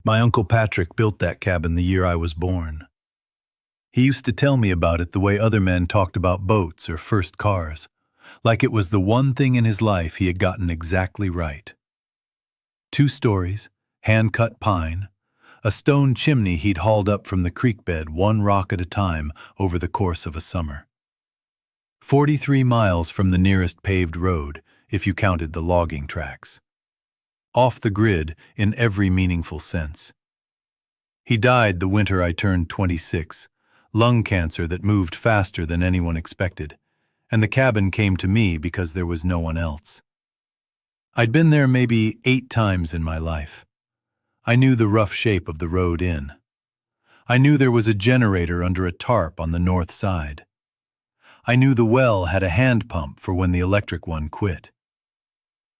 My Uncle Patrick built that cabin the year I was born. He used to tell me about it the way other men talked about boats or first cars, like it was the one thing in his life he had gotten exactly right. 2 stories, hand-cut pine, a stone chimney he'd hauled up from the creek bed 1 rock at a time over the course of a summer. 43 miles from the nearest paved road, if you counted the logging tracks. Off the grid in every meaningful sense. He died the winter I turned 26, lung cancer that moved faster than anyone expected, and the cabin came to me because there was no one else. I'd been there maybe 8 times in my life. I knew the rough shape of the road in. I knew there was a generator under a tarp on the north side. I knew the well had a hand pump for when the electric one quit.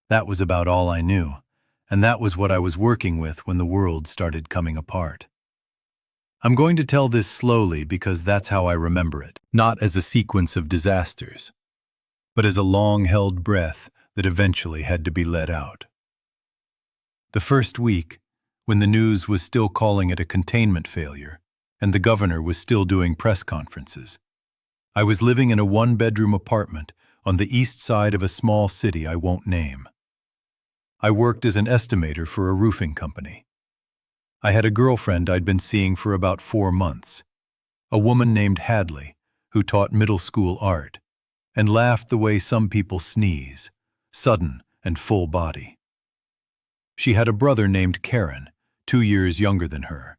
That was about all I knew, and that was what I was working with when the world started coming apart. I'm going to tell this slowly because that's how I remember it, not as a sequence of disasters, but as a long-held breath that eventually had to be let out. The first week, when the news was still calling it a containment failure, and the governor was still doing press conferences, I was living in a 1-bedroom apartment on the east side of a small city I won't name. I worked as an estimator for a roofing company. I had a girlfriend I'd been seeing for about 4 months, a woman named Hadley, who taught middle school art, and laughed the way some people sneeze, sudden and full body. She had a brother named Karen, 2 years younger than her,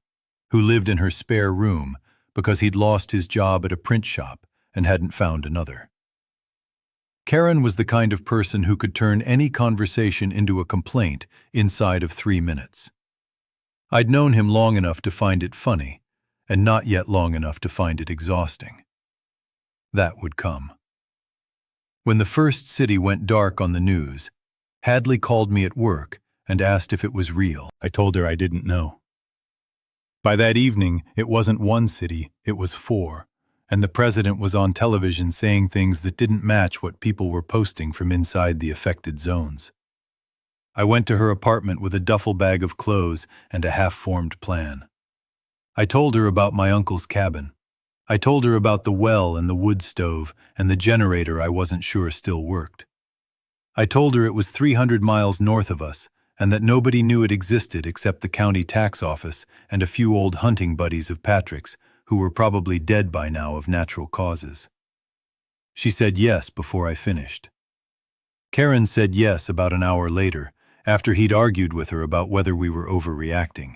who lived in her spare room because he'd lost his job at a print shop and hadn't found another. Karen was the kind of person who could turn any conversation into a complaint inside of 3 minutes. I'd known him long enough to find it funny, and not yet long enough to find it exhausting. That would come. When the first city went dark on the news, Hadley called me at work and asked if it was real. I told her I didn't know. By that evening, it wasn't 1 city, it was 4, and the president was on television saying things that didn't match what people were posting from inside the affected zones. I went to her apartment with a duffel bag of clothes and a half-formed plan. I told her about my uncle's cabin. I told her about the well and the wood stove and the generator I wasn't sure still worked. I told her it was 300 miles north of us and that nobody knew it existed except the county tax office and a few old hunting buddies of Patrick's who were probably dead by now of natural causes. She said yes before I finished. Karen said yes about an hour later, after he'd argued with her about whether we were overreacting.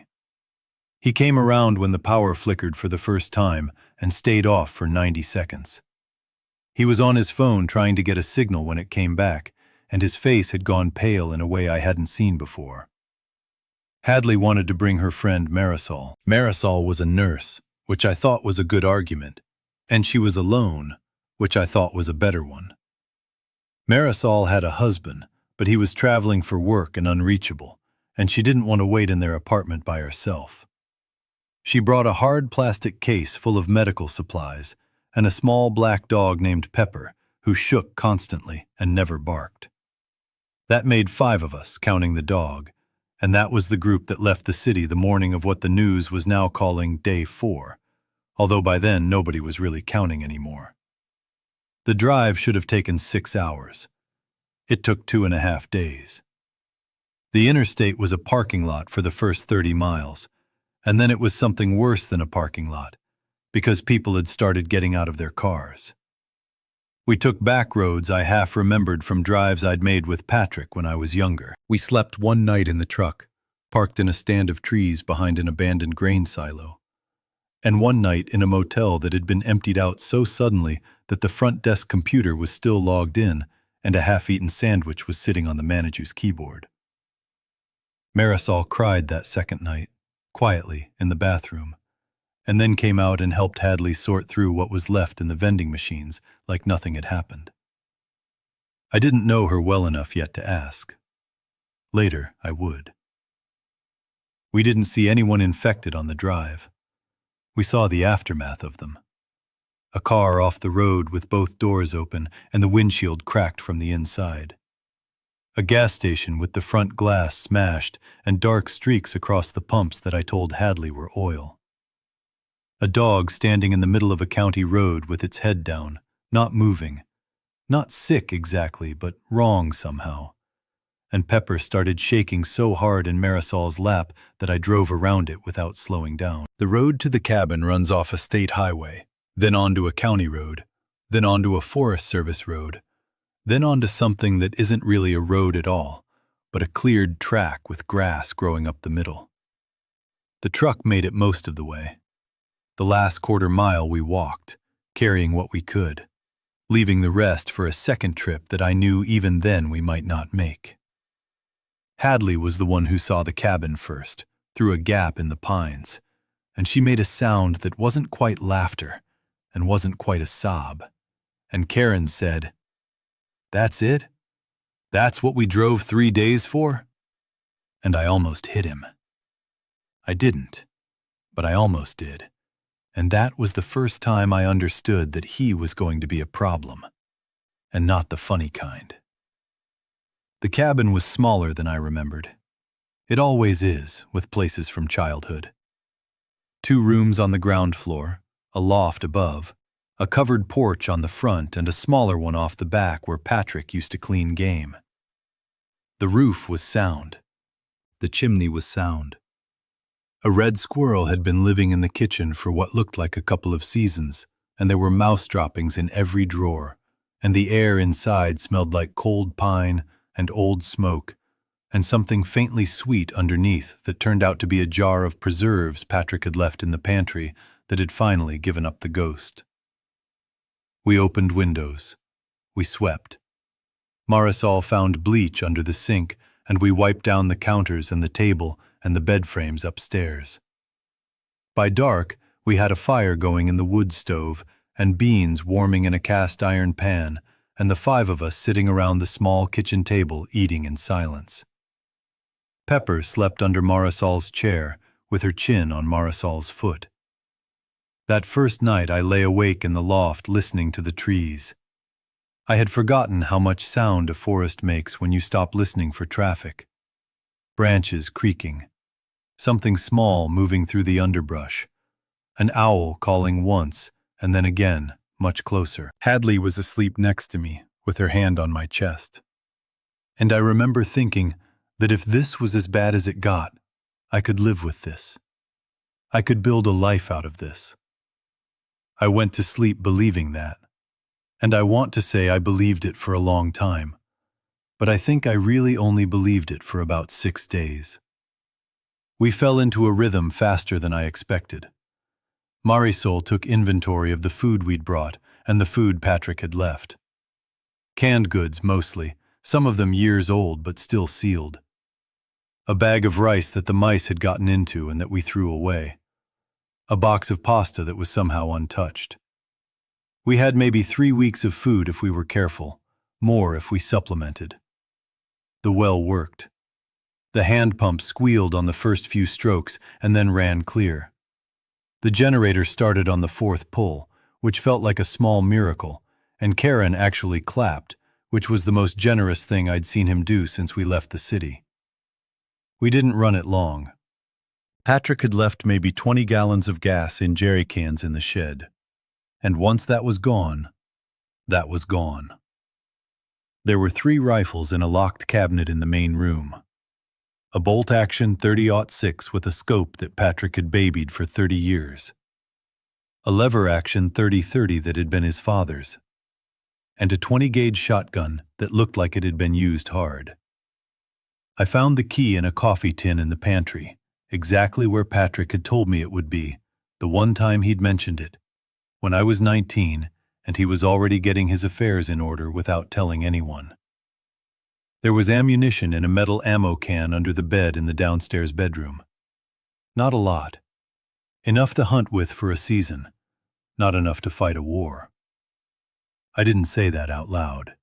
He came around when the power flickered for the first time and stayed off for 90 seconds. He was on his phone trying to get a signal when it came back, and his face had gone pale in a way I hadn't seen before. Hadley wanted to bring her friend Marisol. Marisol was a nurse, which I thought was a good argument, and she was alone, which I thought was a better one. Marisol had a husband, but he was traveling for work and unreachable, and she didn't want to wait in their apartment by herself. She brought a hard plastic case full of medical supplies and a small black dog named Pepper, who shook constantly and never barked. That made 5 of us, counting the dog, and that was the group that left the city the morning of what the news was now calling Day 4, although by then nobody was really counting anymore. The drive should have taken 6 hours. It took 2.5 days. The interstate was a parking lot for the first 30 miles, and then it was something worse than a parking lot, because people had started getting out of their cars. We took back roads I half remembered from drives I'd made with Patrick when I was younger. We slept one night in the truck, parked in a stand of trees behind an abandoned grain silo, and one night in a motel that had been emptied out so suddenly that the front desk computer was still logged in and a half-eaten sandwich was sitting on the manager's keyboard. Marisol cried that second night, quietly, in the bathroom, and then came out and helped Hadley sort through what was left in the vending machines like nothing had happened. I didn't know her well enough yet to ask. Later, I would. We didn't see anyone infected on the drive. We saw the aftermath of them. A car off the road with both doors open and the windshield cracked from the inside. A gas station with the front glass smashed and dark streaks across the pumps that I told Hadley were oil. A dog standing in the middle of a county road with its head down, not moving. Not sick exactly, but wrong somehow. And Pepper started shaking so hard in Marisol's lap that I drove around it without slowing down. The road to the cabin runs off a state highway, then onto a county road, then onto a Forest Service road, then onto something that isn't really a road at all, but a cleared track with grass growing up the middle. The truck made it most of the way. The last quarter mile we walked, carrying what we could, leaving the rest for a second trip that I knew even then we might not make. Hadley was the one who saw the cabin first, through a gap in the pines, and she made a sound that wasn't quite laughter and wasn't quite a sob. And Karen said, "That's it? That's what we drove 3 days for?" And I almost hit him. I didn't, but I almost did. And that was the first time I understood that he was going to be a problem, and not the funny kind. The cabin was smaller than I remembered. It always is, with places from childhood. 2 rooms on the ground floor, a loft above, a covered porch on the front, and a smaller one off the back where Patrick used to clean game. The roof was sound. The chimney was sound. A red squirrel had been living in the kitchen for what looked like a couple of seasons, and there were mouse droppings in every drawer, and the air inside smelled like cold pine and old smoke, and something faintly sweet underneath that turned out to be a jar of preserves Patrick had left in the pantry that had finally given up the ghost. We opened windows. We swept. Marisol found bleach under the sink, and we wiped down the counters and the table and the bed frames upstairs. By dark, we had a fire going in the wood stove and beans warming in a cast iron pan, and the 5 of us sitting around the small kitchen table eating in silence. Pepper slept under Marisol's chair with her chin on Marisol's foot. That first night I lay awake in the loft listening to the trees. I had forgotten how much sound a forest makes when you stop listening for traffic. Branches creaking. Something small moving through the underbrush. An owl calling once, and then again, much closer. Hadley was asleep next to me, with her hand on my chest. And I remember thinking that if this was as bad as it got, I could live with this. I could build a life out of this. I went to sleep believing that. And I want to say I believed it for a long time, but I think I really only believed it for about 6 days. We fell into a rhythm faster than I expected. Marisol took inventory of the food we'd brought and the food Patrick had left. Canned goods mostly, some of them years old but still sealed. A bag of rice that the mice had gotten into and that we threw away. A box of pasta that was somehow untouched. We had maybe 3 weeks of food if we were careful, more if we supplemented. The well worked. The hand pump squealed on the first few strokes and then ran clear. The generator started on the 4th pull, which felt like a small miracle, and Karen actually clapped, which was the most generous thing I'd seen him do since we left the city. We didn't run it long. Patrick had left maybe 20 gallons of gas in jerry cans in the shed. And once that was gone, that was gone. There were 3 rifles in a locked cabinet in the main room. A bolt-action .30-06 with a scope that Patrick had babied for 30 years. A lever-action .30-30 that had been his father's. And a 20-gauge shotgun that looked like it had been used hard. I found the key in a coffee tin in the pantry, exactly where Patrick had told me it would be, the one time he'd mentioned it, when I was 19 and he was already getting his affairs in order without telling anyone. There was ammunition in a metal ammo can under the bed in the downstairs bedroom. Not a lot. Enough to hunt with for a season. Not enough to fight a war. I didn't say that out loud.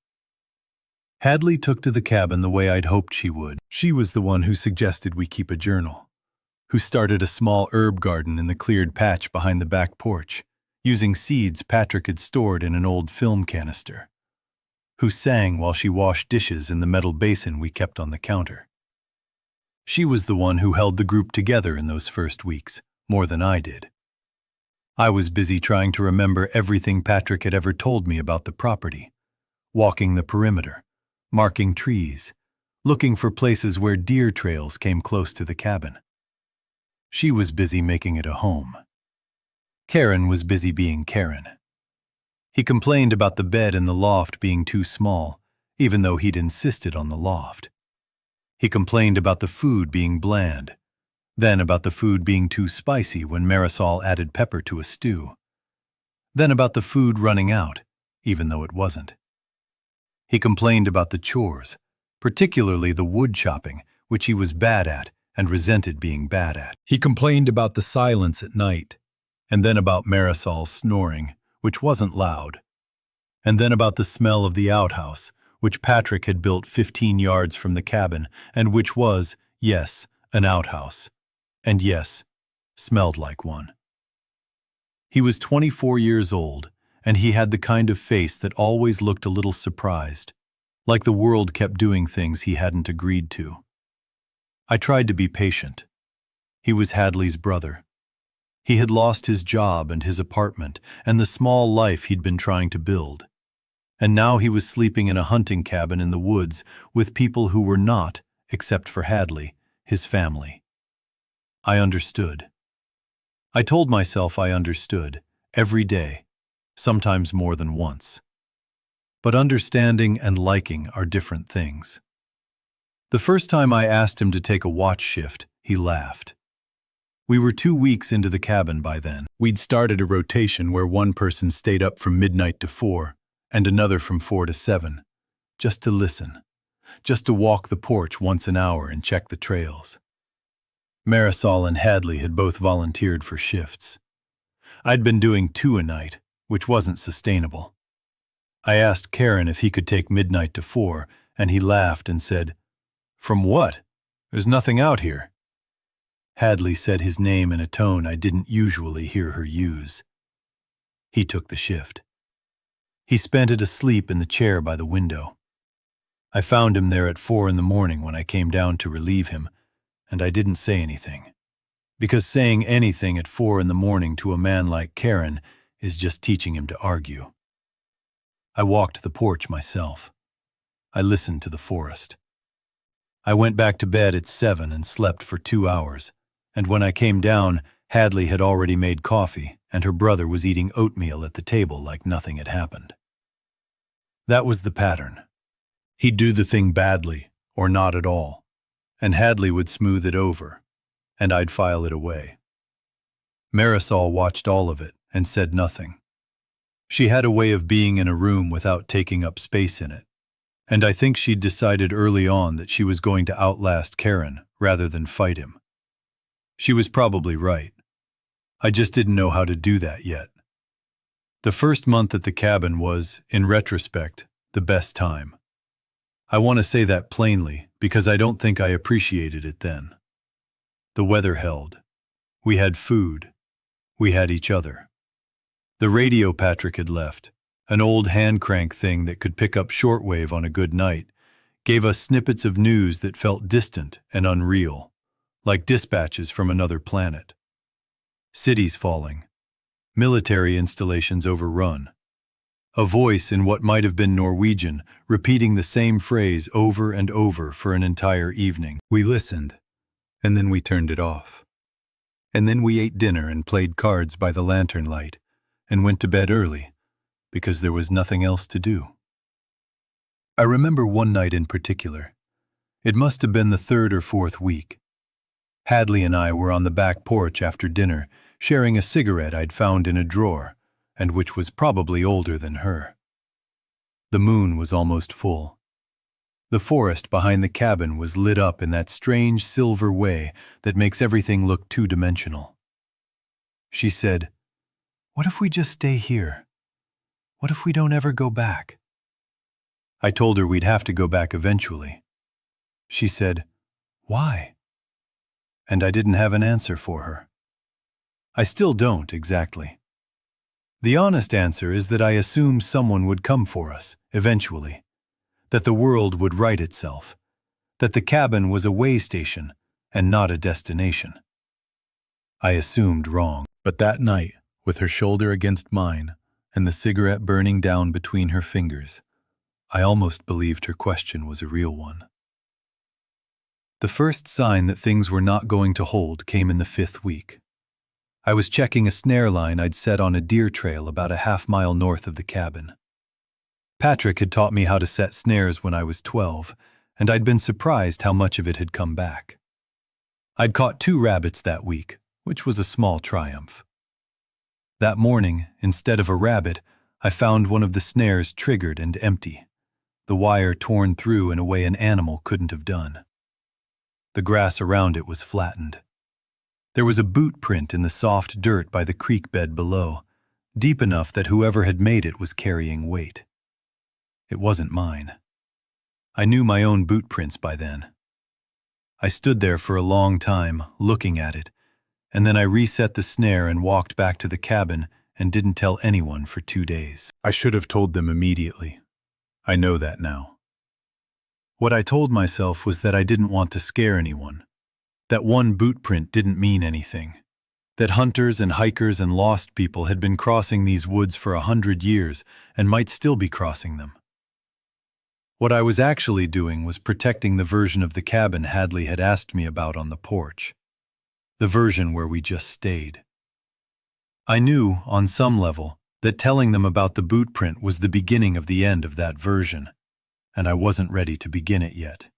Hadley took to the cabin the way I'd hoped she would. She was the one who suggested we keep a journal, who started a small herb garden in the cleared patch behind the back porch, using seeds Patrick had stored in an old film canister, who sang while she washed dishes in the metal basin we kept on the counter. She was the one who held the group together in those first weeks, more than I did. I was busy trying to remember everything Patrick had ever told me about the property, walking the perimeter, marking trees, looking for places where deer trails came close to the cabin. She was busy making it a home. Karen was busy being Karen. He complained about the bed in the loft being too small, even though he'd insisted on the loft. He complained about the food being bland, then about the food being too spicy when Marisol added pepper to a stew, then about the food running out, even though it wasn't. He complained about the chores, particularly the wood chopping, which he was bad at and resented being bad at. He complained about the silence at night, and then about Marisol's snoring, which wasn't loud, and then about the smell of the outhouse, which Patrick had built 15 yards from the cabin, and which was, yes, an outhouse, and yes, smelled like one. He was 24 years old, and he had the kind of face that always looked a little surprised, like the world kept doing things he hadn't agreed to. I tried to be patient. He was Hadley's brother. He had lost his job and his apartment and the small life he'd been trying to build. And now he was sleeping in a hunting cabin in the woods with people who were not, except for Hadley, his family. I understood. I told myself I understood, every day, sometimes more than once. But understanding and liking are different things. The first time I asked him to take a watch shift, he laughed. We were 2 weeks into the cabin by then. We'd started a rotation where one person stayed up from midnight to 4, and another from 4 to 7, just to listen, just to walk the porch once an hour and check the trails. Marisol and Hadley had both volunteered for shifts. I'd been doing 2 a night, which wasn't sustainable. I asked Karen if he could take midnight to 4, and he laughed and said, "From what? There's nothing out here." Hadley said his name in a tone I didn't usually hear her use. He took the shift. He spent it asleep in the chair by the window. I found him there at 4 in the morning when I came down to relieve him, and I didn't say anything. Because saying anything at 4 in the morning to a man like Karen is just teaching him to argue. I walked the porch myself. I listened to the forest. I went back to bed at 7 and slept for 2 hours, and when I came down, Hadley had already made coffee, and her brother was eating oatmeal at the table like nothing had happened. That was the pattern. He'd do the thing badly, or not at all, and Hadley would smooth it over, and I'd file it away. Marisol watched all of it and said nothing. She had a way of being in a room without taking up space in it, and I think she'd decided early on that she was going to outlast Karen rather than fight him. She was probably right. I just didn't know how to do that yet. The first month at the cabin was, in retrospect, the best time. I want to say that plainly because I don't think I appreciated it then. The weather held. We had food. We had each other. The radio Patrick had left, an old hand crank thing that could pick up shortwave on a good night, gave us snippets of news that felt distant and unreal, like dispatches from another planet. Cities falling. Military installations overrun. A voice in what might have been Norwegian repeating the same phrase over and over for an entire evening. We listened, and then we turned it off. And then we ate dinner and played cards by the lantern light, and went to bed early, because there was nothing else to do. I remember one night in particular. It must have been the 3rd or 4th week. Hadley and I were on the back porch after dinner, sharing a cigarette I'd found in a drawer, and which was probably older than her. The moon was almost full. The forest behind the cabin was lit up in that strange silver way that makes everything look two-dimensional. She said, "What if we just stay here? What if we don't ever go back?" I told her we'd have to go back eventually. She said, "Why?" And I didn't have an answer for her. I still don't exactly. The honest answer is that I assumed someone would come for us, eventually, that the world would right itself, that the cabin was a way station and not a destination. I assumed wrong. But that night, with her shoulder against mine and the cigarette burning down between her fingers, I almost believed her question was a real one. The first sign that things were not going to hold came in the 5th week. I was checking a snare line I'd set on a deer trail about a half-mile north of the cabin. Patrick had taught me how to set snares when I was 12, and I'd been surprised how much of it had come back. I'd caught 2 rabbits that week, which was a small triumph. That morning, instead of a rabbit, I found one of the snares triggered and empty, the wire torn through in a way an animal couldn't have done. The grass around it was flattened. There was a boot print in the soft dirt by the creek bed below, deep enough that whoever had made it was carrying weight. It wasn't mine. I knew my own boot prints by then. I stood there for a long time, looking at it, and then I reset the snare and walked back to the cabin and didn't tell anyone for 2 days. I should have told them immediately. I know that now. What I told myself was that I didn't want to scare anyone, that one boot print didn't mean anything, that hunters and hikers and lost people had been crossing these woods for 100 years and might still be crossing them. What I was actually doing was protecting the version of the cabin Hadley had asked me about on the porch, the version where we just stayed. I knew, on some level, that telling them about the boot print was the beginning of the end of that version, and I wasn't ready to begin it yet.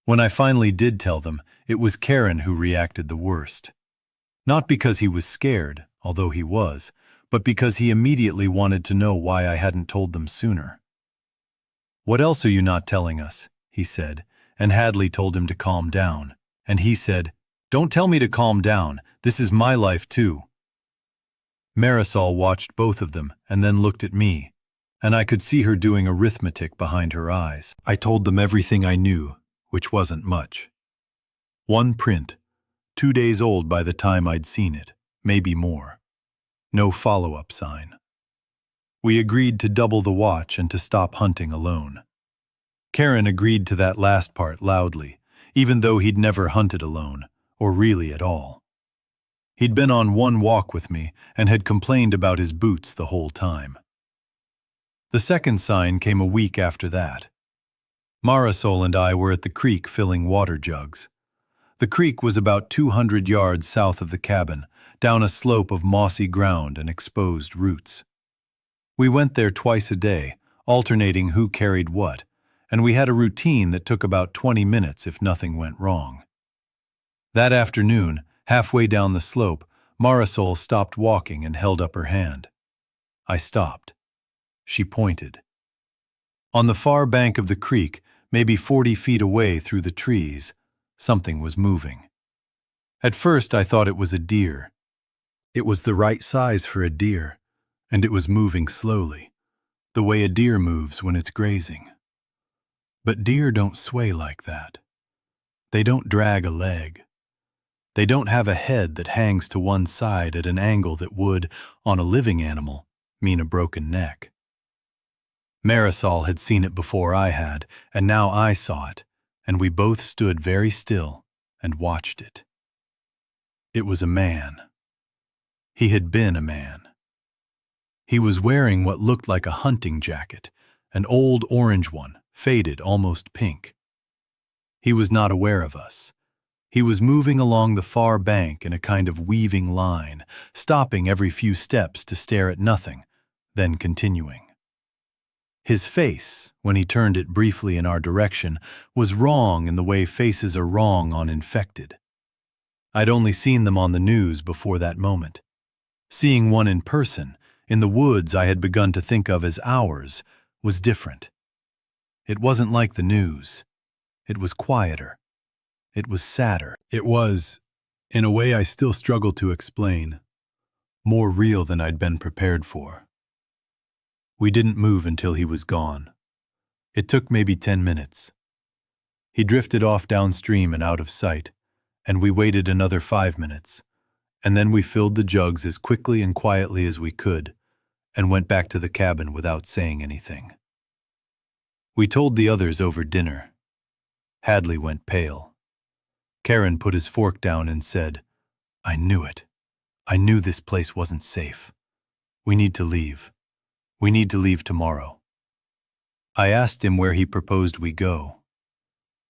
When I finally did tell them, it was Karen who reacted the worst. Not because he was scared, although he was, but because he immediately wanted to know why I hadn't told them sooner. "What else are you not telling us?" he said, and Hadley told him to calm down, and he said, "Don't tell me to calm down, this is my life too." Marisol watched both of them and then looked at me, and I could see her doing arithmetic behind her eyes. I told them everything I knew, which wasn't much. 1 print, 2 days old by the time I'd seen it, maybe more. No follow-up sign. We agreed to double the watch and to stop hunting alone. Karen agreed to that last part loudly, even though he'd never hunted alone, or really at all. He'd been on one walk with me and had complained about his boots the whole time. The second sign came a week after that. Marisol and I were at the creek filling water jugs. The creek was about 200 yards south of the cabin, down a slope of mossy ground and exposed roots. We went there twice a day, alternating who carried what, and we had a routine that took about 20 minutes if nothing went wrong. That afternoon, halfway down the slope, Marisol stopped walking and held up her hand. I stopped. She pointed. On the far bank of the creek, maybe 40 feet away through the trees, something was moving. At first I thought it was a deer. It was the right size for a deer, and it was moving slowly, the way a deer moves when it's grazing. But deer don't sway like that. They don't drag a leg. They don't have a head that hangs to one side at an angle that would, on a living animal, mean a broken neck. Marisol had seen it before I had, and now I saw it, and we both stood very still and watched it. It was a man. He had been a man. He was wearing what looked like a hunting jacket, an old orange one, faded almost pink. He was not aware of us. He was moving along the far bank in a kind of weaving line, stopping every few steps to stare at nothing, then continuing. His face, when he turned it briefly in our direction, was wrong in the way faces are wrong on infected. I'd only seen them on the news before that moment. Seeing one in person, in the woods I had begun to think of as ours, was different. It wasn't like the news. It was quieter. It was sadder. It was, in a way I still struggle to explain, more real than I'd been prepared for. We didn't move until he was gone. It took maybe 10 minutes. He drifted off downstream and out of sight, and we waited another 5 minutes, and then we filled the jugs as quickly and quietly as we could, and went back to the cabin without saying anything. We told the others over dinner. Hadley went pale. Karen put his fork down and said, "I knew it. I knew this place wasn't safe. We need to leave. We need to leave tomorrow." I asked him where he proposed we go.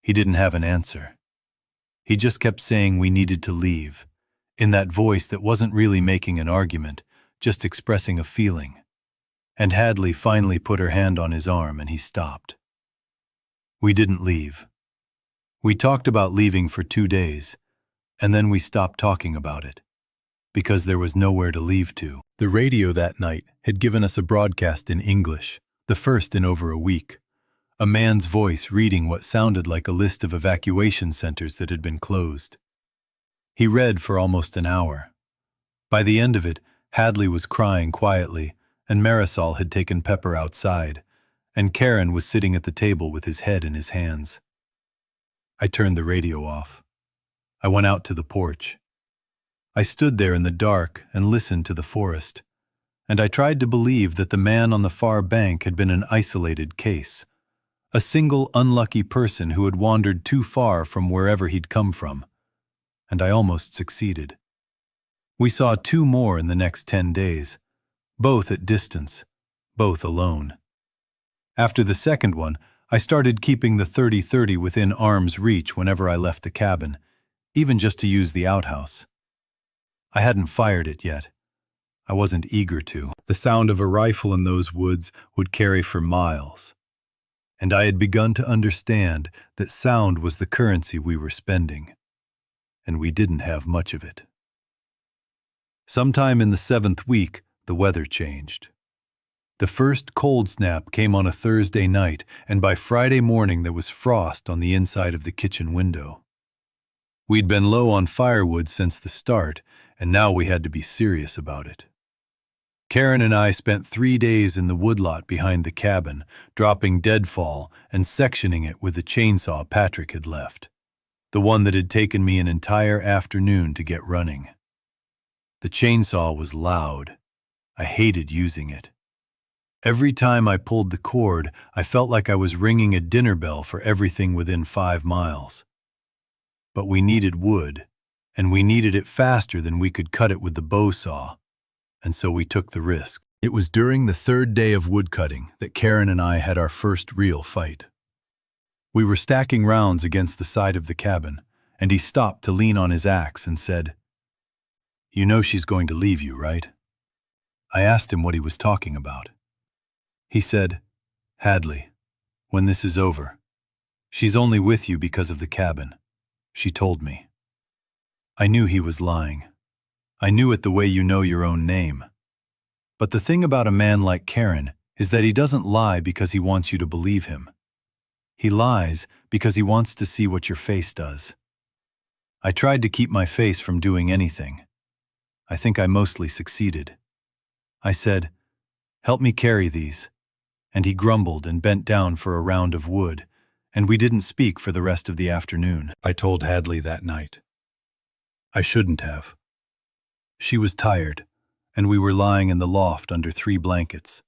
He didn't have an answer. He just kept saying we needed to leave, in that voice that wasn't really making an argument, just expressing a feeling. And Hadley finally put her hand on his arm and he stopped. We didn't leave. We talked about leaving for 2 days, and then we stopped talking about it, because there was nowhere to leave to. The radio that night had given us a broadcast in English, the first in over a week. A man's voice reading what sounded like a list of evacuation centers that had been closed. He read for almost an hour. By the end of it, Hadley was crying quietly, and Marisol had taken Pepper outside, and Karen was sitting at the table with his head in his hands. I turned the radio off. I went out to the porch. I stood there in the dark and listened to the forest, and I tried to believe that the man on the far bank had been an isolated case, a single unlucky person who had wandered too far from wherever he'd come from, and I almost succeeded. We saw 2 more in the next 10 days, both at distance, both alone. After the second one, I started keeping the 30-30 within arm's reach whenever I left the cabin, even just to use the outhouse. I hadn't fired it yet. I wasn't eager to. The sound of a rifle in those woods would carry for miles, and I had begun to understand that sound was the currency we were spending, and we didn't have much of it. Sometime in the 7th week, the weather changed. The first cold snap came on a Thursday night, and by Friday morning there was frost on the inside of the kitchen window. We'd been low on firewood since the start, and now we had to be serious about it. Karen and I spent 3 days in the woodlot behind the cabin, dropping deadfall and sectioning it with the chainsaw Patrick had left, the one that had taken me an entire afternoon to get running. The chainsaw was loud. I hated using it. Every time I pulled the cord, I felt like I was ringing a dinner bell for everything within 5 miles. But we needed wood, and we needed it faster than we could cut it with the bow saw, and so we took the risk. It was during the 3rd day of woodcutting that Karen and I had our first real fight. We were stacking rounds against the side of the cabin, and he stopped to lean on his axe and said, "You know she's going to leave you, right?" I asked him what he was talking about. He said, "Hadley, when this is over, she's only with you because of the cabin. She told me." I knew he was lying. I knew it the way you know your own name. But the thing about a man like Karen is that he doesn't lie because he wants you to believe him. He lies because he wants to see what your face does. I tried to keep my face from doing anything. I think I mostly succeeded. I said, "Help me carry these." And he grumbled and bent down for a round of wood, and we didn't speak for the rest of the afternoon. I told Hadley that night. I shouldn't have. She was tired, and we were lying in the loft under 3 blankets.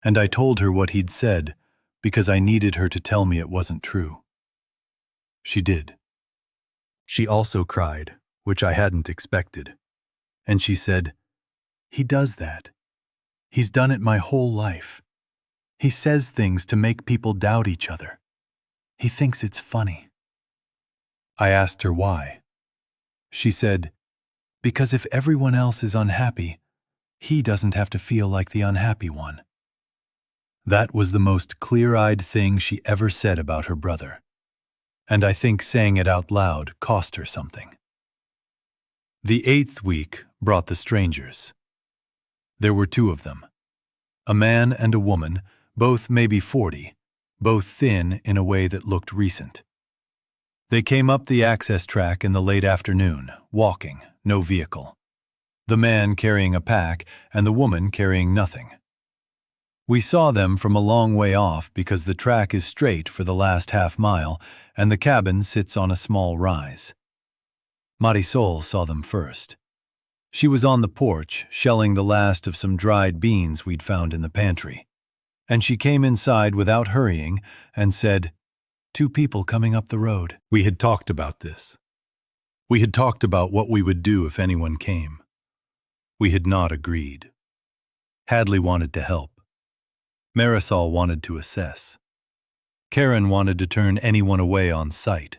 And I told her what he'd said because I needed her to tell me it wasn't true. She did. She also cried, which I hadn't expected. And she said, "He does that. He's done it my whole life. He says things to make people doubt each other. He thinks it's funny." I asked her why. She said, "Because if everyone else is unhappy, he doesn't have to feel like the unhappy one." That was the most clear-eyed thing she ever said about her brother. And I think saying it out loud cost her something. The 8th week brought the strangers. There were 2 of them. A man and a woman, both maybe 40, both thin in a way that looked recent. They came up the access track in the late afternoon, walking, no vehicle. The man carrying a pack and the woman carrying nothing. We saw them from a long way off because the track is straight for the last half mile and the cabin sits on a small rise. Marisol saw them first. She was on the porch, shelling the last of some dried beans we'd found in the pantry. and she came inside without hurrying and said, "2 people coming up the road." We had talked about this. We had talked about what we would do if anyone came. We had not agreed. Hadley wanted to help. Marisol wanted to assess. Karen wanted to turn anyone away on sight,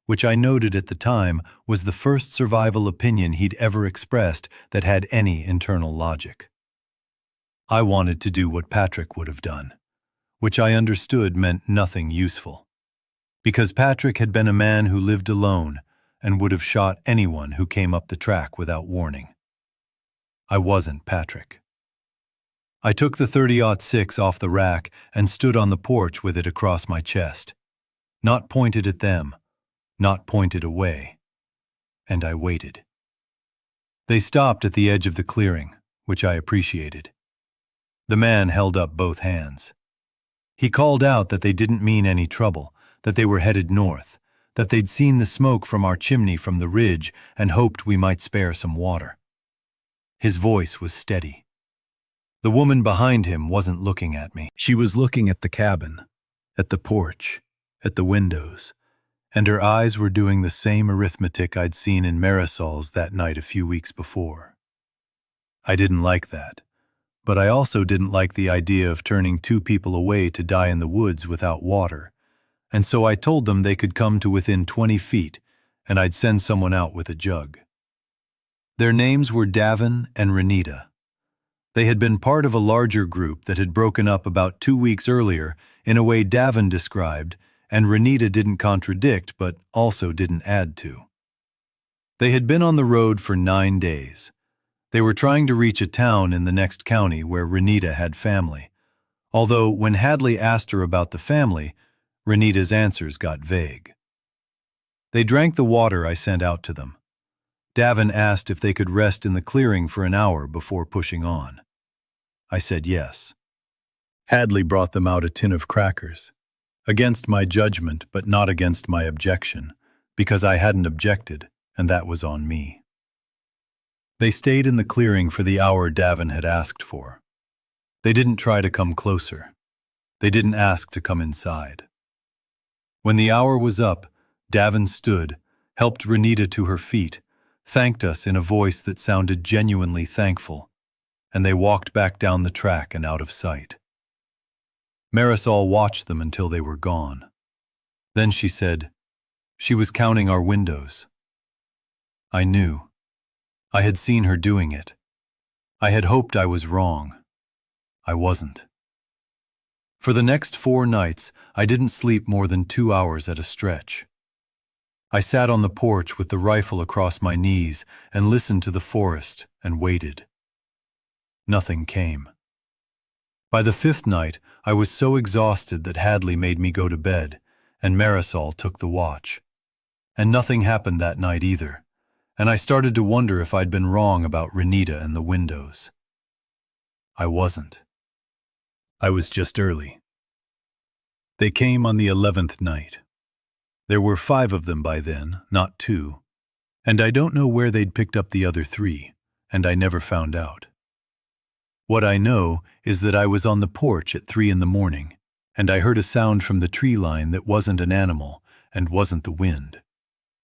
which I noted at the time was the first survival opinion he'd ever expressed that had any internal logic. I wanted to do what Patrick would have done, which I understood meant nothing useful, because Patrick had been a man who lived alone and would have shot anyone who came up the track without warning. I wasn't Patrick. I took the .30-06 off the rack and stood on the porch with it across my chest, not pointed at them, not pointed away, and I waited. They stopped at the edge of the clearing, which I appreciated. The man held up both hands. He called out that they didn't mean any trouble, that they were headed north, that they'd seen the smoke from our chimney from the ridge and hoped we might spare some water. His voice was steady. The woman behind him wasn't looking at me. She was looking at the cabin, at the porch, at the windows, and her eyes were doing the same arithmetic I'd seen in Marisol's that night a few weeks before. I didn't like that, but I also didn't like the idea of turning 2 people away to die in the woods without water, and so I told them they could come to within 20 feet, and I'd send someone out with a jug. Their names were Davin and Renita. They had been part of a larger group that had broken up about 2 weeks earlier in a way Davin described, and Renita didn't contradict but also didn't add to. They had been on the road for 9 days. They were trying to reach a town in the next county where Renita had family, although when Hadley asked her about the family, Renita's answers got vague. They drank the water I sent out to them. Davin asked if they could rest in the clearing for an hour before pushing on. I said yes. Hadley brought them out a tin of crackers, against my judgment but not against my objection, because I hadn't objected, and that was on me. They stayed in the clearing for the hour Davin had asked for. They didn't try to come closer. They didn't ask to come inside. When the hour was up, Davin stood, helped Renita to her feet, thanked us in a voice that sounded genuinely thankful, and they walked back down the track and out of sight. Marisol watched them until they were gone. Then she said, she was counting our windows. I knew. I had seen her doing it. I had hoped I was wrong. I wasn't. For the next 4 nights, I didn't sleep more than 2 hours at a stretch. I sat on the porch with the rifle across my knees and listened to the forest and waited. Nothing came. By the 5th night, I was so exhausted that Hadley made me go to bed, and Marisol took the watch. And nothing happened that night either, and I started to wonder if I'd been wrong about Renita and the windows. I wasn't. I was just early. They came on the 11th night. There were 5 of them by then, not 2, and I don't know where they'd picked up the other 3, and I never found out. What I know is that I was on the porch at 3 in the morning, and I heard a sound from the tree line that wasn't an animal and wasn't the wind.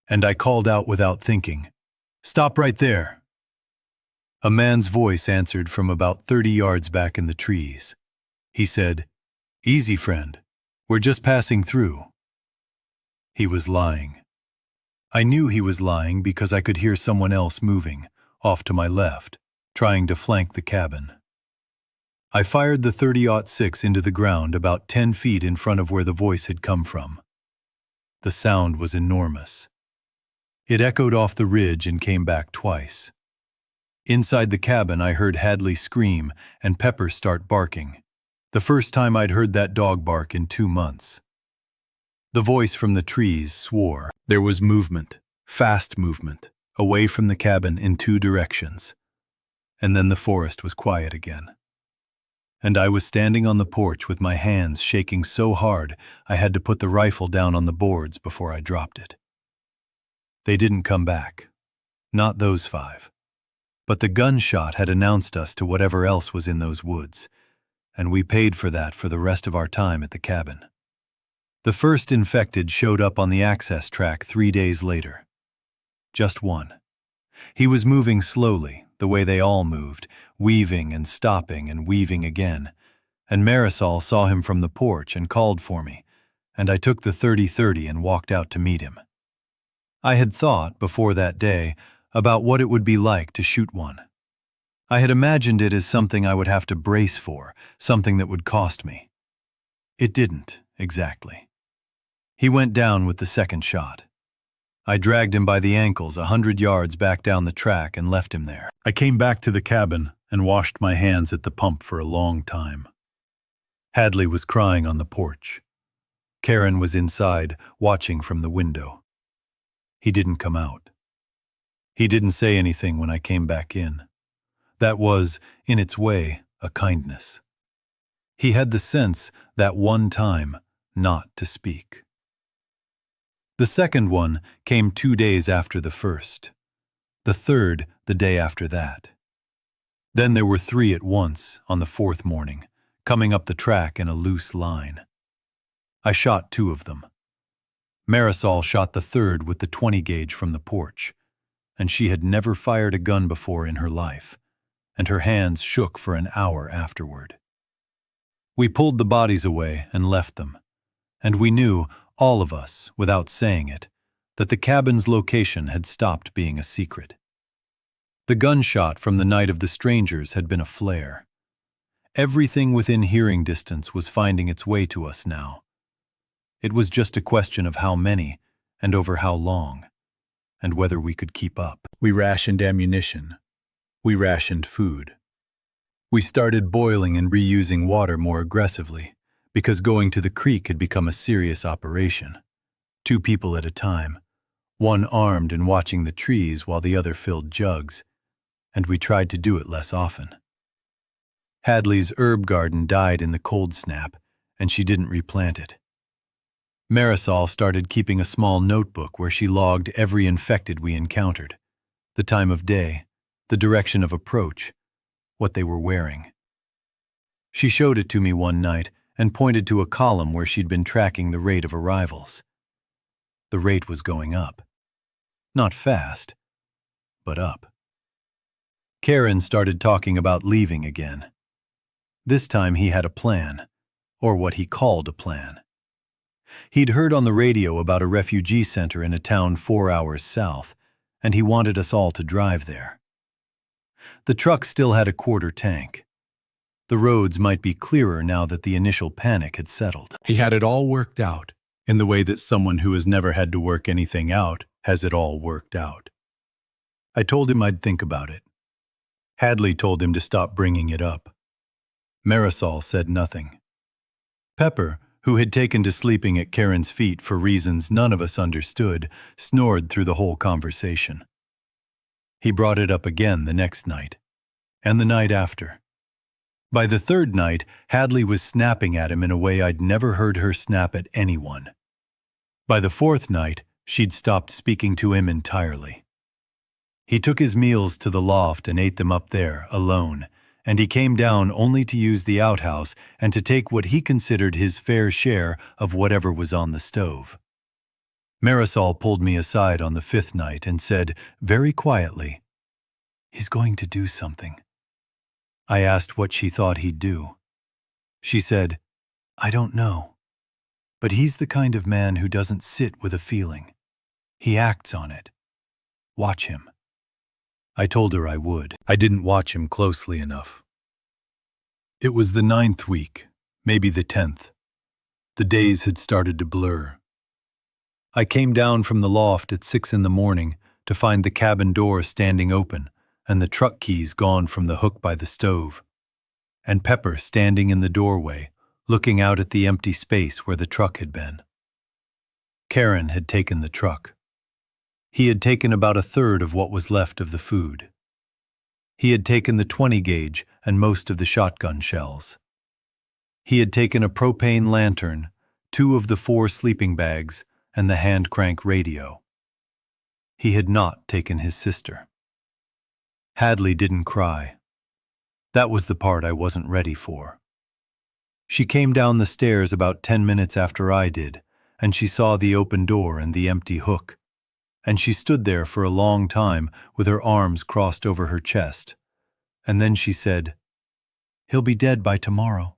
And I called out without thinking, "Stop right there!" A man's voice answered from about 30 yards back in the trees. He said, "Easy, friend. We're just passing through." He was lying. I knew he was lying because I could hear someone else moving, off to my left, trying to flank the cabin. I fired the .30-06 into the ground about 10 feet in front of where the voice had come from. The sound was enormous. It echoed off the ridge and came back twice. Inside the cabin, I heard Hadley scream and Pepper start barking. The first time I'd heard that dog bark in 2 months. The voice from the trees swore. There was movement, fast movement, away from the cabin in 2 directions. And then the forest was quiet again. And I was standing on the porch with my hands shaking so hard I had to put the rifle down on the boards before I dropped it. They didn't come back. Not those 5. But the gunshot had announced us to whatever else was in those woods. and we paid for that for the rest of our time at the cabin. The first infected showed up on the access track 3 days later. Just one. He was moving slowly, the way they all moved, weaving and stopping and weaving again, and Marisol saw him from the porch and called for me, and I took the 30-30 and walked out to meet him. I had thought, before that day, about what it would be like to shoot one. I had imagined it as something I would have to brace for, something that would cost me. It didn't, exactly. He went down with the second shot. I dragged him by the ankles 100 yards back down the track and left him there. I came back to the cabin and washed my hands at the pump for a long time. Hadley was crying on the porch. Karen was inside, watching from the window. He didn't come out. He didn't say anything when I came back in. That was, in its way, a kindness. He had the sense, that one time, not to speak. The second one came 2 days after the first. The third the day after that. Then there were 3 at once on the 4th morning, coming up the track in a loose line. I shot 2 of them. Marisol shot the 3rd with the 20 gauge from the porch, and she had never fired a gun before in her life, and her hands shook for an hour afterward. We pulled the bodies away and left them, and we knew, all of us, without saying it, that the cabin's location had stopped being a secret. The gunshot from the night of the strangers had been a flare. Everything within hearing distance was finding its way to us now. It was just a question of how many, and over how long, and whether we could keep up. We rationed ammunition. We rationed food. We started boiling and reusing water more aggressively, because going to the creek had become a serious operation. 2 people at a time, one armed and watching the trees while the other filled jugs, and we tried to do it less often. Hadley's herb garden died in the cold snap, and she didn't replant it. Marisol started keeping a small notebook where she logged every infected we encountered, the time of day, the direction of approach, what they were wearing. She showed it to me one night and pointed to a column where she'd been tracking the rate of arrivals. The rate was going up. Not fast, but up. Karen started talking about leaving again. This time he had a plan, or what he called a plan. He'd heard on the radio about a refugee center in a town 4 hours south, and he wanted us all to drive there. The truck still had a quarter tank. The roads might be clearer now that the initial panic had settled. He had it all worked out, in the way that someone who has never had to work anything out has it all worked out. I told him I'd think about it. Hadley told him to stop bringing it up. Marisol said nothing. Pepper, who had taken to sleeping at Karen's feet for reasons none of us understood, snored through the whole conversation. He brought it up again the next night, and the night after. By the 3rd night, Hadley was snapping at him in a way I'd never heard her snap at anyone. By the 4th night, she'd stopped speaking to him entirely. He took his meals to the loft and ate them up there, alone, and he came down only to use the outhouse and to take what he considered his fair share of whatever was on the stove. Marisol pulled me aside on the 5th night and said, very quietly, "He's going to do something." I asked what she thought he'd do. She said, "I don't know. But he's the kind of man who doesn't sit with a feeling. He acts on it. Watch him." I told her I would. I didn't watch him closely enough. It was the 9th week, maybe the 10th. The days had started to blur. I came down from the loft at 6 in the morning to find the cabin door standing open and the truck keys gone from the hook by the stove, and Pepper standing in the doorway, looking out at the empty space where the truck had been. Karen had taken the truck. He had taken about 1/3 of what was left of the food. He had taken the 20 gauge and most of the shotgun shells. He had taken a propane lantern, 2 of the 4 sleeping bags, and the hand crank radio. He had not taken his sister. Hadley didn't cry. That was the part I wasn't ready for. She came down the stairs about 10 minutes after I did, and she saw the open door and the empty hook. And she stood there for a long time with her arms crossed over her chest. And then she said, "He'll be dead by tomorrow."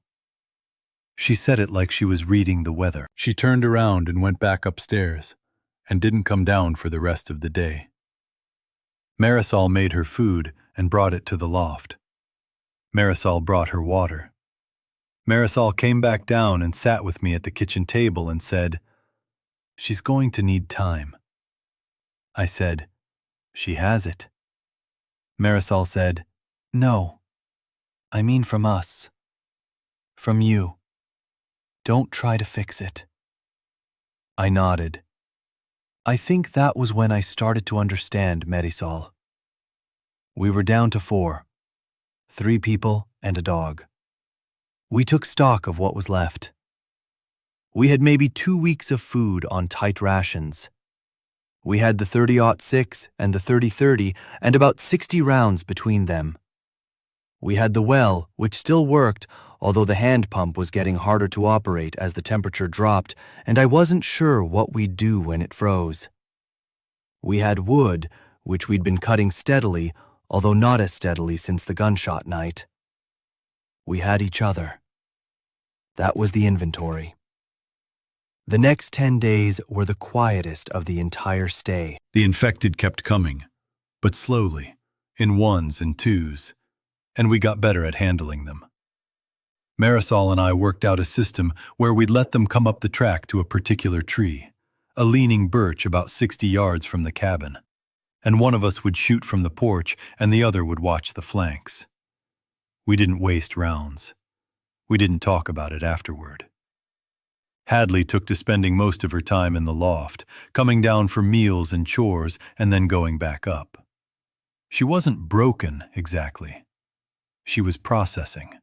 She said it like she was reading the weather. She turned around and went back upstairs, and didn't come down for the rest of the day. Marisol made her food and brought it to the loft. Marisol brought her water. Marisol came back down and sat with me at the kitchen table and said, "She's going to need time." I said, "She has it." Marisol said, "No, I mean from us. From you. Don't try to fix it." I nodded. I think that was when I started to understand Marisol. We were down to 4, 3 people and a dog. We took stock of what was left. We had maybe 2 weeks of food on tight rations. We had the 30-06 and the 30-30 and about 60 rounds between them. We had the well, which still worked, although the hand pump was getting harder to operate as the temperature dropped, and I wasn't sure what we'd do when it froze. We had wood, which we'd been cutting steadily, although not as steadily since the gunshot night. We had each other. That was the inventory. The next 10 days were the quietest of the entire stay. The infected kept coming, but slowly, in 1s and 2s, and we got better at handling them. Marisol and I worked out a system where we'd let them come up the track to a particular tree, a leaning birch about 60 yards from the cabin, and one of us would shoot from the porch and the other would watch the flanks. We didn't waste rounds. We didn't talk about it afterward. Hadley took to spending most of her time in the loft, coming down for meals and chores and then going back up. She wasn't broken, exactly. She was processing.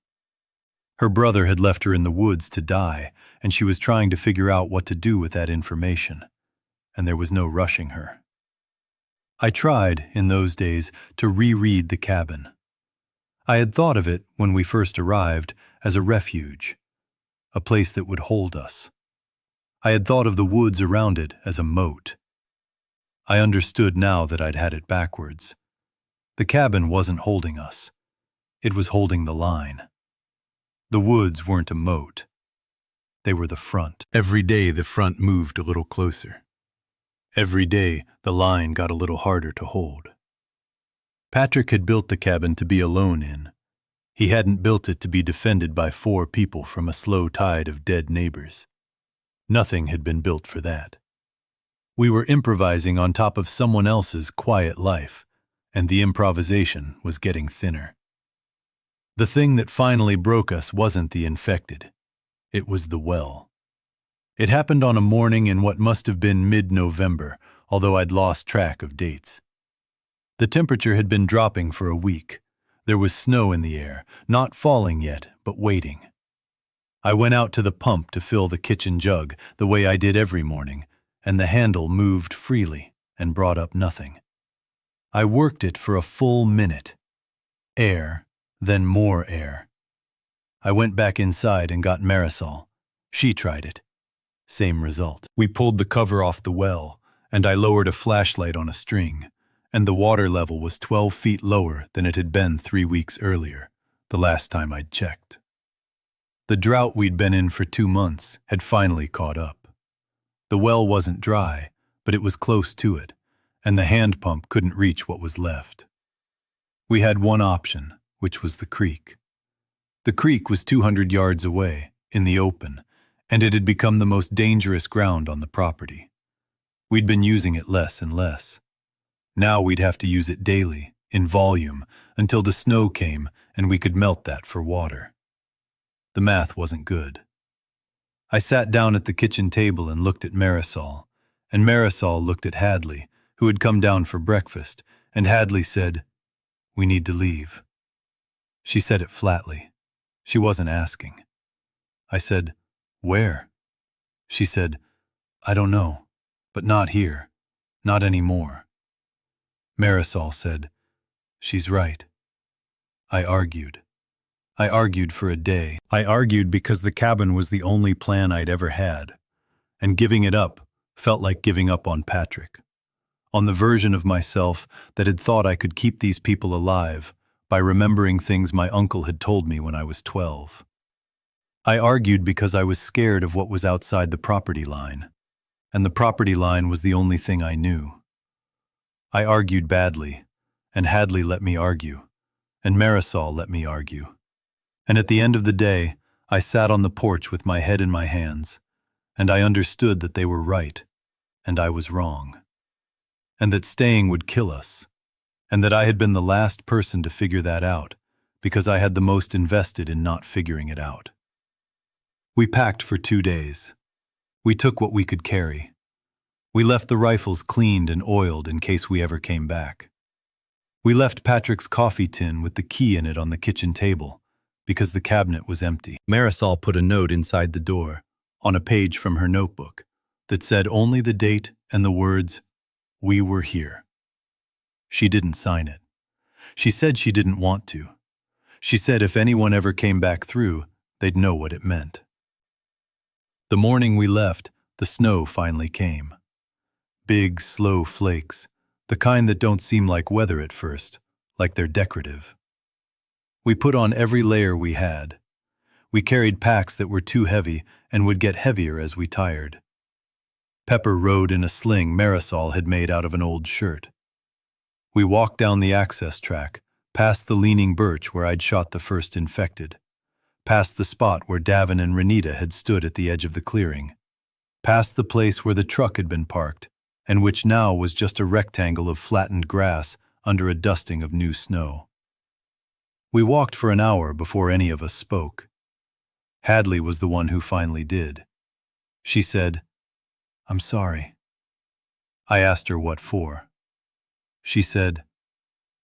Her brother had left her in the woods to die, and she was trying to figure out what to do with that information, and there was no rushing her. I tried, in those days, to reread the cabin. I had thought of it, when we first arrived, as a refuge, a place that would hold us. I had thought of the woods around it as a moat. I understood now that I'd had it backwards. The cabin wasn't holding us. It was holding the line. The woods weren't a moat. They were the front. Every day the front moved a little closer. Every day the line got a little harder to hold. Patrick had built the cabin to be alone in. He hadn't built it to be defended by 4 people from a slow tide of dead neighbors. Nothing had been built for that. We were improvising on top of someone else's quiet life, and the improvisation was getting thinner. The thing that finally broke us wasn't the infected. It was the well. It happened on a morning in what must have been mid-November, although I'd lost track of dates. The temperature had been dropping for a week. There was snow in the air, not falling yet, but waiting. I went out to the pump to fill the kitchen jug, the way I did every morning, and the handle moved freely and brought up nothing. I worked it for a full minute. Air, then more air. I went back inside and got Marisol. She tried it. Same result. We pulled the cover off the well, and I lowered a flashlight on a string, and the water level was 12 feet lower than it had been 3 weeks earlier, the last time I'd checked. The drought we'd been in for 2 months had finally caught up. The well wasn't dry, but it was close to it, and the hand pump couldn't reach what was left. We had one option, which was the creek. The creek was 200 yards away, in the open, and it had become the most dangerous ground on the property. We'd been using it less and less. Now we'd have to use it daily, in volume, until the snow came and we could melt that for water. The math wasn't good. I sat down at the kitchen table and looked at Marisol, and Marisol looked at Hadley, who had come down for breakfast, and Hadley said, "We need to leave." She said it flatly. She wasn't asking. I said, "Where?" She said, "I don't know, but not here, not anymore." Marisol said, "She's right." I argued. I argued for a day. I argued because the cabin was the only plan I'd ever had, and giving it up felt like giving up on Patrick, on the version of myself that had thought I could keep these people alive by remembering things my uncle had told me when I was 12. I argued because I was scared of what was outside the property line, and the property line was the only thing I knew. I argued badly, and Hadley let me argue, and Marisol let me argue. And at the end of the day, I sat on the porch with my head in my hands, and I understood that they were right, and I was wrong, and that staying would kill us, and that I had been the last person to figure that out because I had the most invested in not figuring it out. We packed for 2 days. We took what we could carry. We left the rifles cleaned and oiled in case we ever came back. We left Patrick's coffee tin with the key in it on the kitchen table because the cabinet was empty. Marisol put a note inside the door, on a page from her notebook, that said only the date and the words, "We were here." She didn't sign it. She said she didn't want to. She said if anyone ever came back through, they'd know what it meant. The morning we left, the snow finally came. Big, slow flakes, the kind that don't seem like weather at first, like they're decorative. We put on every layer we had. We carried packs that were too heavy and would get heavier as we tired. Pepper rode in a sling Marisol had made out of an old shirt. We walked down the access track, past the leaning birch where I'd shot the first infected, past the spot where Davin and Renita had stood at the edge of the clearing, past the place where the truck had been parked, and which now was just a rectangle of flattened grass under a dusting of new snow. We walked for an hour before any of us spoke. Hadley was the one who finally did. She said, "I'm sorry." I asked her what for. She said,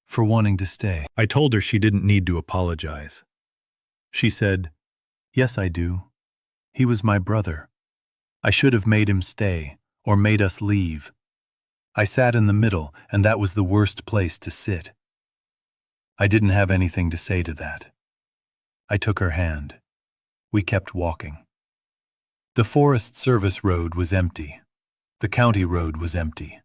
"For wanting to stay." I told her she didn't need to apologize. She said, "Yes, I do. He was my brother. I should have made him stay, or made us leave. I sat in the middle, and that was the worst place to sit." I didn't have anything to say to that. I took her hand. We kept walking. The Forest Service road was empty. The county road was empty.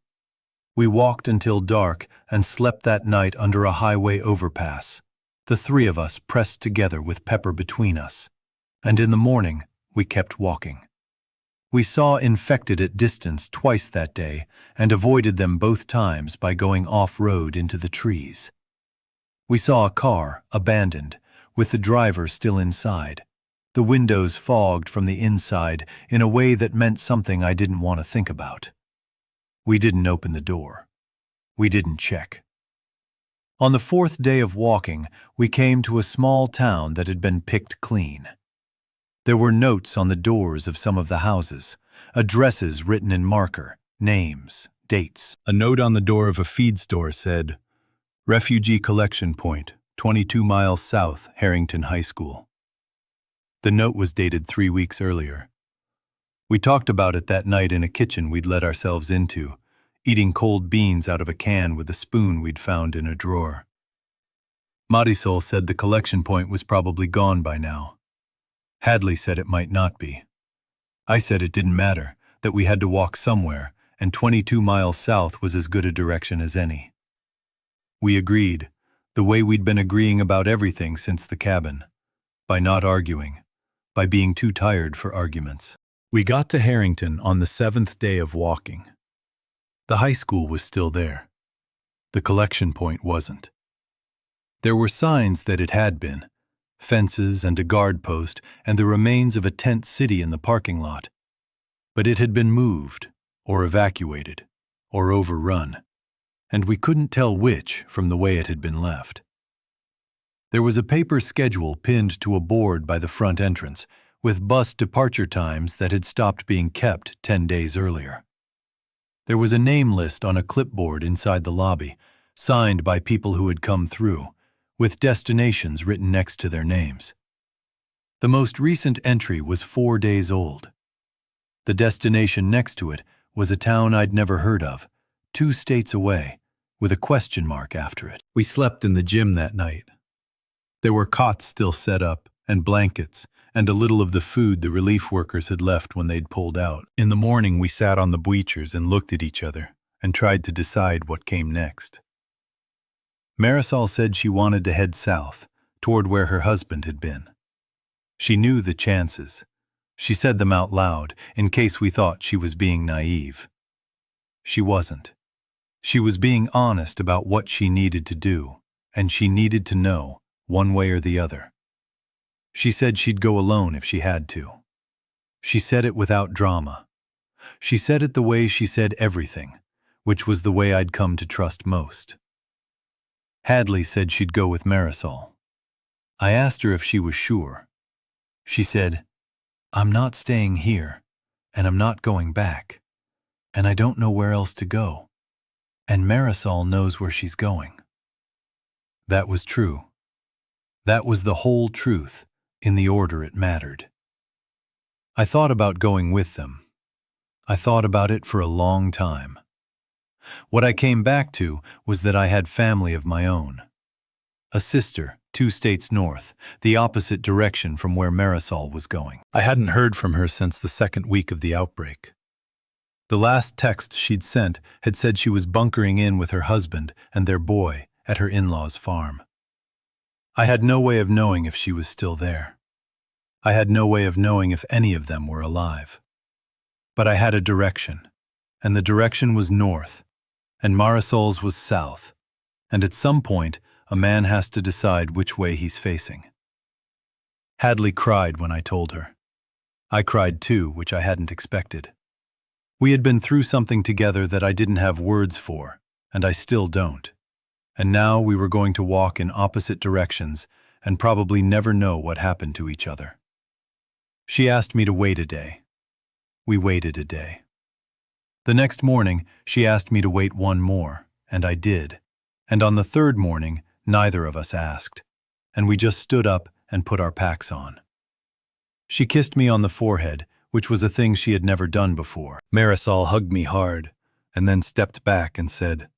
We walked until dark and slept that night under a highway overpass, the 3 of us pressed together with Pepper between us. And in the morning, we kept walking. We saw infected at distance twice that day and avoided them both times by going off-road into the trees. We saw a car, abandoned, with the driver still inside, the windows fogged from the inside in a way that meant something I didn't want to think about. We didn't open the door. We didn't check. On the 4th day of walking, we came to a small town that had been picked clean. There were notes on the doors of some of the houses, addresses written in marker, names, dates. A note on the door of a feed store said, "Refugee Collection Point, 22 miles south, Harrington High School." The note was dated 3 weeks earlier. We talked about it that night in a kitchen we'd let ourselves into, eating cold beans out of a can with a spoon we'd found in a drawer. Marisol said the collection point was probably gone by now. Hadley said it might not be. I said it didn't matter, that we had to walk somewhere, and 22 miles south was as good a direction as any. We agreed, the way we'd been agreeing about everything since the cabin, by not arguing, by being too tired for arguments. We got to Harrington on the 7th day of walking. The high school was still there. The collection point wasn't. There were signs that it had been, fences and a guard post and the remains of a tent city in the parking lot. But it had been moved, or evacuated, or overrun, and we couldn't tell which from the way it had been left. There was a paper schedule pinned to a board by the front entrance, with bus departure times that had stopped being kept 10 days earlier. There was a name list on a clipboard inside the lobby, signed by people who had come through, with destinations written next to their names. The most recent entry was 4 days old. The destination next to it was a town I'd never heard of, 2 states away, with a question mark after it. We slept in the gym that night. There were cots still set up, and blankets, and a little of the food the relief workers had left when they'd pulled out. In the morning, we sat on the bleachers and looked at each other and tried to decide what came next. Marisol said she wanted to head south, toward where her husband had been. She knew the chances. She said them out loud, in case we thought she was being naive. She wasn't. She was being honest about what she needed to do, and she needed to know, one way or the other. She said she'd go alone if she had to. She said it without drama. She said it the way she said everything, which was the way I'd come to trust most. Hadley said she'd go with Marisol. I asked her if she was sure. She said, "I'm not staying here, and I'm not going back, and I don't know where else to go, and Marisol knows where she's going." That was true. That was the whole truth, in the order it mattered. I thought about going with them. I thought about it for a long time. What I came back to was that I had family of my own. A sister, 2 states north, the opposite direction from where Marisol was going. I hadn't heard from her since the 2nd week of the outbreak. The last text she'd sent had said she was bunkering in with her husband and their boy at her in-laws' farm. I had no way of knowing if she was still there. I had no way of knowing if any of them were alive. But I had a direction, and the direction was north, and Marisol's was south, and at some point, a man has to decide which way he's facing. Hadley cried when I told her. I cried too, which I hadn't expected. We had been through something together that I didn't have words for, and I still don't. And now we were going to walk in opposite directions and probably never know what happened to each other. She asked me to wait a day. We waited a day. The next morning, she asked me to wait one more, and I did. And on the 3rd morning, neither of us asked, and we just stood up and put our packs on. She kissed me on the forehead, which was a thing she had never done before. Marisol hugged me hard, and then stepped back and said,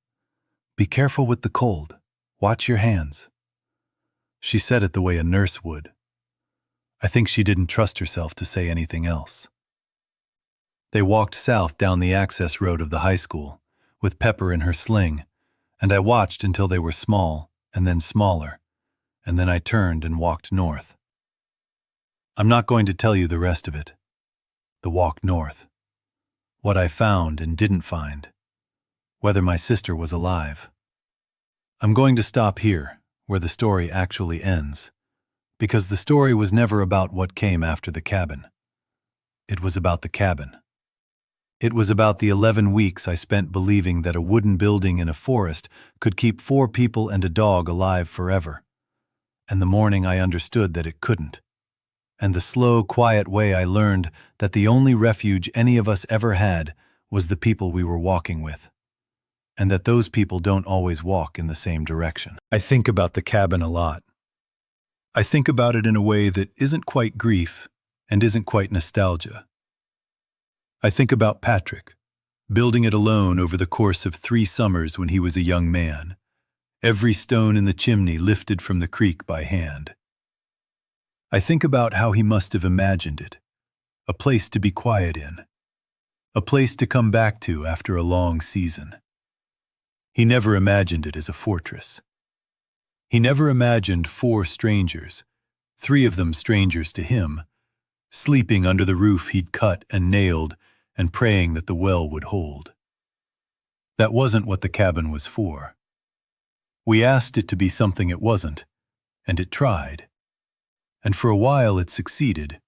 "Be careful with the cold. Watch your hands." She said it the way a nurse would. I think she didn't trust herself to say anything else. They walked south down the access road of the high school, with Pepper in her sling, and I watched until they were small, and then smaller, and then I turned and walked north. I'm not going to tell you the rest of it. The walk north. What I found and didn't find. Whether my sister was alive. I'm going to stop here, where the story actually ends, because the story was never about what came after the cabin. It was about the cabin. It was about the 11 weeks I spent believing that a wooden building in a forest could keep 4 people and a dog alive forever, and the morning I understood that it couldn't, and the slow, quiet way I learned that the only refuge any of us ever had was the people we were walking with, and that those people don't always walk in the same direction. I think about the cabin a lot. I think about it in a way that isn't quite grief and isn't quite nostalgia. I think about Patrick, building it alone over the course of 3 summers when he was a young man, every stone in the chimney lifted from the creek by hand. I think about how he must have imagined it, a place to be quiet in, a place to come back to after a long season. He never imagined it as a fortress. He never imagined 4 strangers, 3 of them strangers to him, sleeping under the roof he'd cut and nailed and praying that the well would hold. That wasn't what the cabin was for. We asked it to be something it wasn't, and it tried. And for a while it succeeded,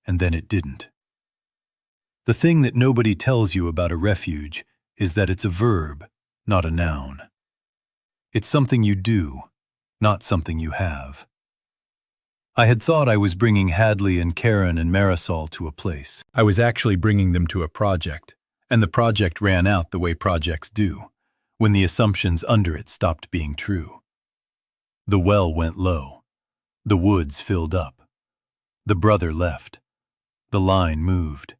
and then it didn't. The thing that nobody tells you about a refuge is that it's a verb, not a noun. It's something you do, not something you have. I had thought I was bringing Hadley and Karen and Marisol to a place. I was actually bringing them to a project, and the project ran out the way projects do, when the assumptions under it stopped being true. The well went low. The woods filled up. The brother left. The line moved.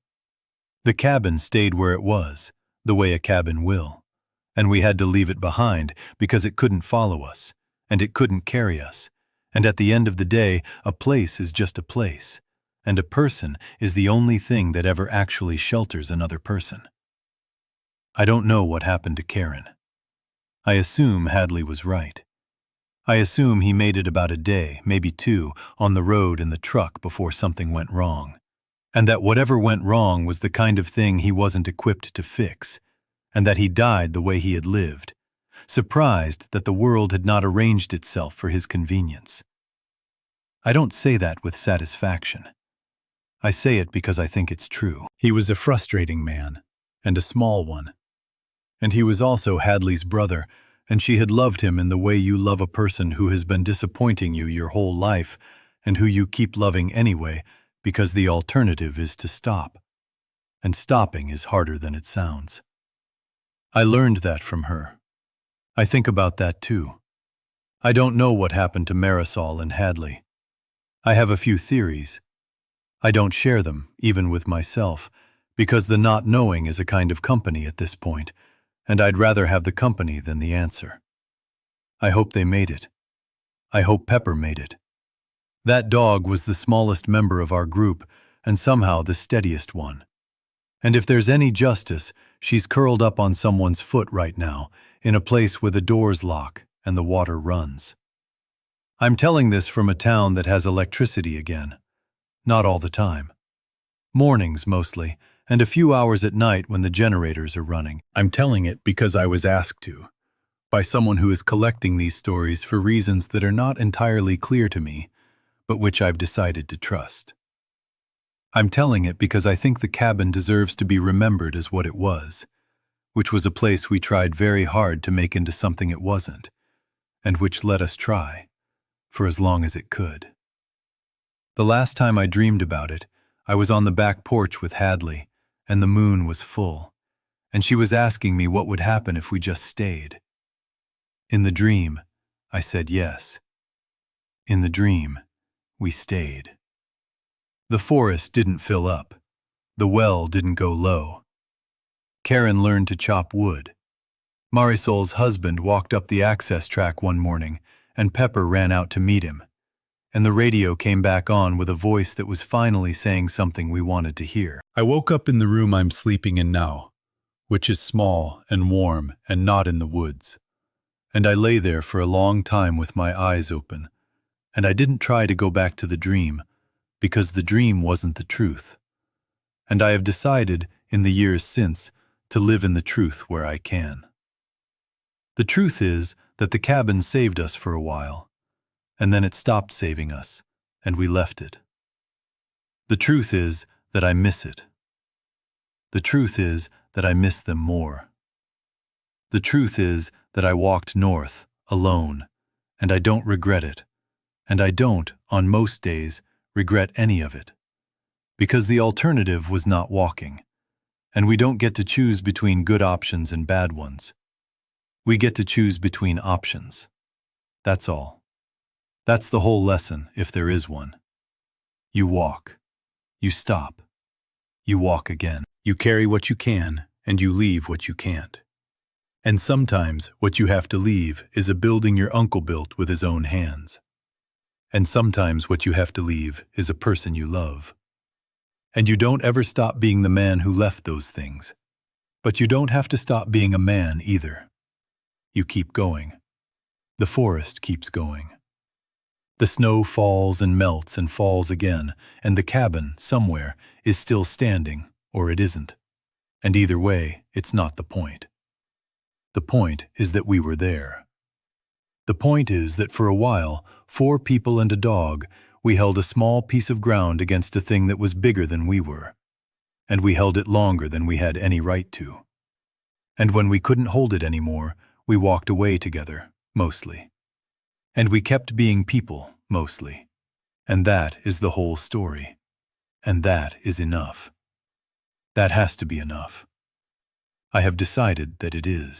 The cabin stayed where it was, the way a cabin will, and we had to leave it behind because it couldn't follow us, and it couldn't carry us, And at the end of the day, a place is just a place, and a person is the only thing that ever actually shelters another person. I don't know what happened to Karen. I assume Hadley was right. I assume he made it about a day, maybe two, on the road in the truck before something went wrong. And that whatever went wrong was the kind of thing he wasn't equipped to fix, and that he died the way he had lived, surprised that the world had not arranged itself for his convenience. I don't say that with satisfaction. I say it because I think it's true. He was a frustrating man, and a small one. And he was also Hadley's brother, and she had loved him in the way you love a person who has been disappointing you your whole life, and who you keep loving anyway, because the alternative is to stop. And stopping is harder than it sounds. I learned that from her. I think about that too. I don't know what happened to Marisol and Hadley. I have a few theories. I don't share them, even with myself, because the not knowing is a kind of company at this point, and I'd rather have the company than the answer. I hope they made it. I hope Pepper made it. That dog was the smallest member of our group, and somehow the steadiest one. And if there's any justice, she's curled up on someone's foot right now, in a place where the doors lock and the water runs. I'm telling this from a town that has electricity again. Not all the time. Mornings mostly, and a few hours at night when the generators are running. I'm telling it because I was asked to, by someone who is collecting these stories for reasons that are not entirely clear to me, but which I've decided to trust. I'm telling it because I think the cabin deserves to be remembered as what it was, which was a place we tried very hard to make into something it wasn't, and which let us try, for as long as it could. The last time I dreamed about it, I was on the back porch with Hadley, and the moon was full, and she was asking me what would happen if we just stayed. In the dream, I said yes. In the dream, we stayed. The forest didn't fill up. The well didn't go low. Karen learned to chop wood. Marisol's husband walked up the access track one morning, and Pepper ran out to meet him. And the radio came back on with a voice that was finally saying something we wanted to hear. I woke up in the room I'm sleeping in now, which is small and warm and not in the woods. And I lay there for a long time with my eyes open, and I didn't try to go back to the dream, because the dream wasn't the truth. And I have decided, in the years since, to live in the truth where I can. The truth is that the cabin saved us for a while, and then it stopped saving us, and we left it. The truth is that I miss it. The truth is that I miss them more. The truth is that I walked north, alone, and I don't regret it, and I don't, on most days, regret any of it, because the alternative was not walking, and we don't get to choose between good options and bad ones. We get to choose between options. That's all. That's the whole lesson, if there is one. You walk. You stop. You walk again. You carry what you can, and you leave what you can't. And sometimes what you have to leave is a building your uncle built with his own hands. And sometimes what you have to leave is a person you love. And you don't ever stop being the man who left those things. But you don't have to stop being a man either. You keep going. The forest keeps going. The snow falls and melts and falls again, and the cabin, somewhere, is still standing, or it isn't. And either way, it's not the point. The point is that we were there. The point is that for a while, 4 people and a dog, we held a small piece of ground against a thing that was bigger than we were. And we held it longer than we had any right to. And when we couldn't hold it anymore, we walked away together, mostly. And we kept being people, mostly. And that is the whole story. And that is enough. That has to be enough. I have decided that it is.